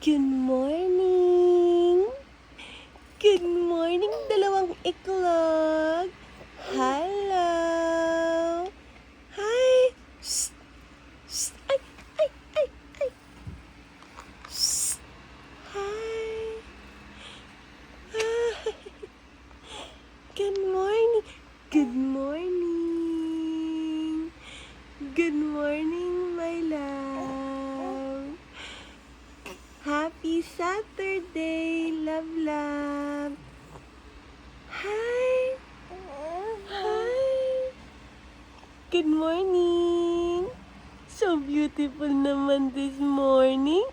Good morning! Good morning, dalawang iklog! Hello! Hi! Shh! Shh! Ay! Ay! Ay! Ay! Shh! Hi! Hi! Good morning! Good morning! Good morning, my love! Happy Saturday, love, love. Hi. Hi. Good morning. So beautiful naman this morning.